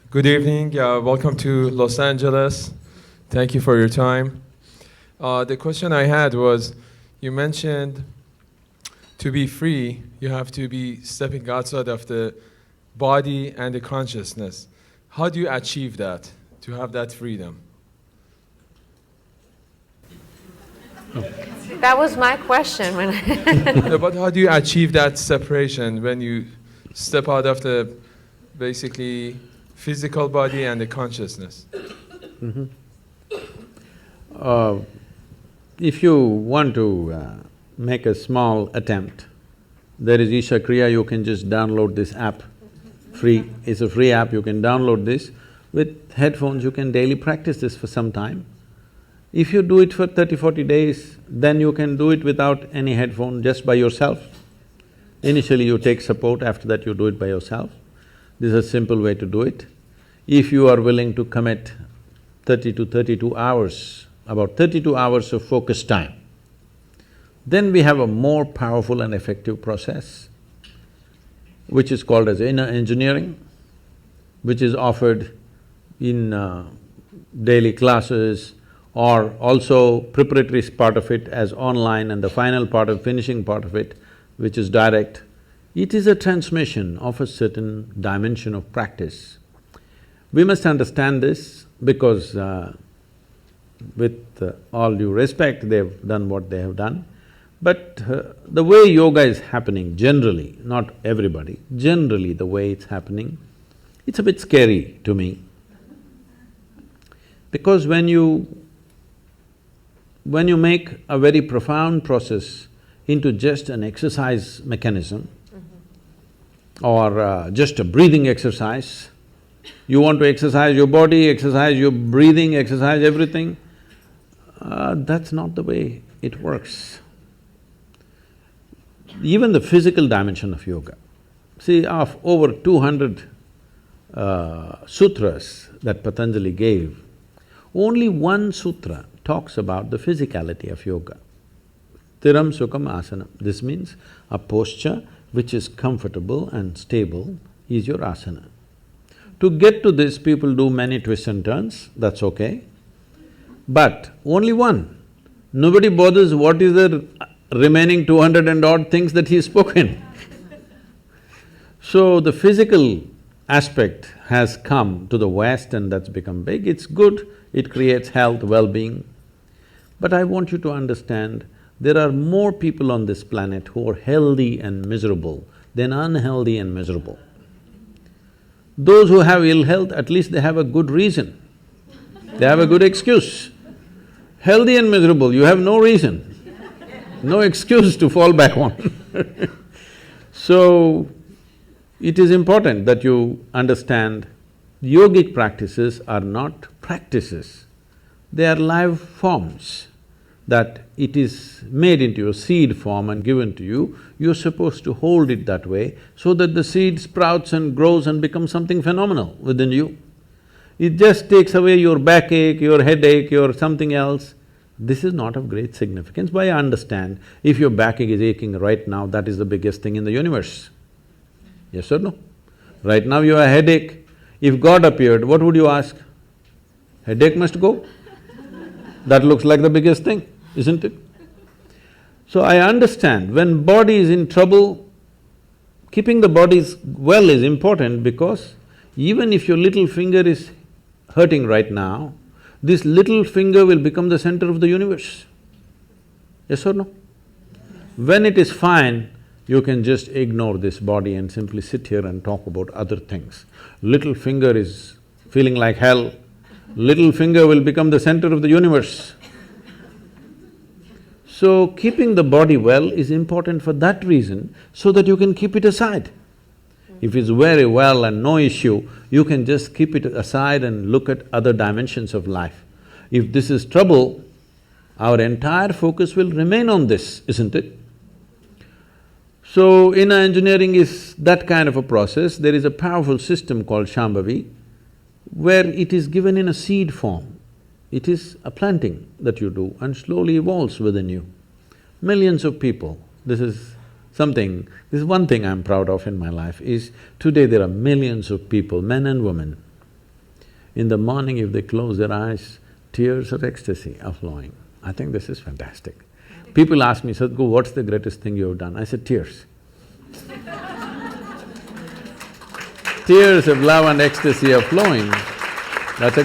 Good evening. Welcome to Los Angeles. Thank you for your time. The question I had was, you mentioned to be free, you have to be stepping outside of the body and the consciousness. How do you achieve that, to have that freedom? That was my question. No, but how do you achieve that separation when you step out of the basically physical body and the consciousness? If you want to make a small attempt, there is Isha Kriya, you can just download this app, free. It's a free app, you can download this. With headphones, you can daily practice this for some time. If you do it for 30-40 days, then you can do it without any headphone, just by yourself. Initially you take support, after that you do it by yourself. This is a simple way to do it. If you are willing to commit 30 to 32 hours, about 32 hours of focus time, then we have a more powerful and effective process, which is called as inner engineering, which is offered in daily classes, or also preparatory part of it as online, and the final part of finishing part of it, which is direct. It is a transmission of a certain dimension of practice. We must understand this because with all due respect, they've done what they have done. But the way yoga is happening generally, not everybody, generally the way it's happening, it's a bit scary to me. Because when you make a very profound process into just an exercise mechanism or just a breathing exercise, you want to exercise your body, exercise your breathing, exercise everything, that's not the way it works. Even the physical dimension of yoga, see, of over 200 sutras that Patanjali gave, only one sutra talks about the physicality of yoga. Thiram Sukham Asanam. This means a posture which is comfortable and stable is your asana. To get to this, people do many twists and turns, that's okay. But only one. Nobody bothers what is the remaining 200 and odd things that he's spoken. So the physical aspect has come to the West and that's become big. It's good, it creates health, well-being. But I want you to understand, there are more people on this planet who are healthy and miserable than unhealthy and miserable. Those who have ill health, at least they have a good reason, they have a good excuse. Healthy and miserable, you have no reason, no excuse to fall back on. So, it is important that you understand yogic practices are not practices, they are live forms, that it is made into a seed form and given to you, you're supposed to hold it that way so that the seed sprouts and grows and becomes something phenomenal within you. It just takes away your backache, your headache, your something else. This is not of great significance, but I understand if your backache is aching right now, that is the biggest thing in the universe. Yes or no? Right now you have a headache. If God appeared, what would you ask? Headache must go? That looks like the biggest thing, isn't it? So I understand, when body is in trouble, keeping the body well is important because even if your little finger is hurting right now, this little finger will become the center of the universe. Yes or no? When it is fine, you can just ignore this body and simply sit here and talk about other things. Little finger is feeling like hell, little finger will become the center of the universe. So, keeping the body well is important for that reason, so that you can keep it aside. If it's very well and no issue, you can just keep it aside and look at other dimensions of life. If this is trouble, our entire focus will remain on this, isn't it? So, inner engineering is that kind of a process. There is a powerful system called Shambhavi, where it is given in a seed form. It is a planting that you do and slowly evolves within you. Millions of people, this is one thing I'm proud of in my life is, today there are millions of people, men and women, In the morning, if they close their eyes, tears of ecstasy are flowing. I think this is fantastic. People ask me, Sadhguru, what's the greatest thing you have done? I said, tears. Tears of love and ecstasy are flowing. That's a great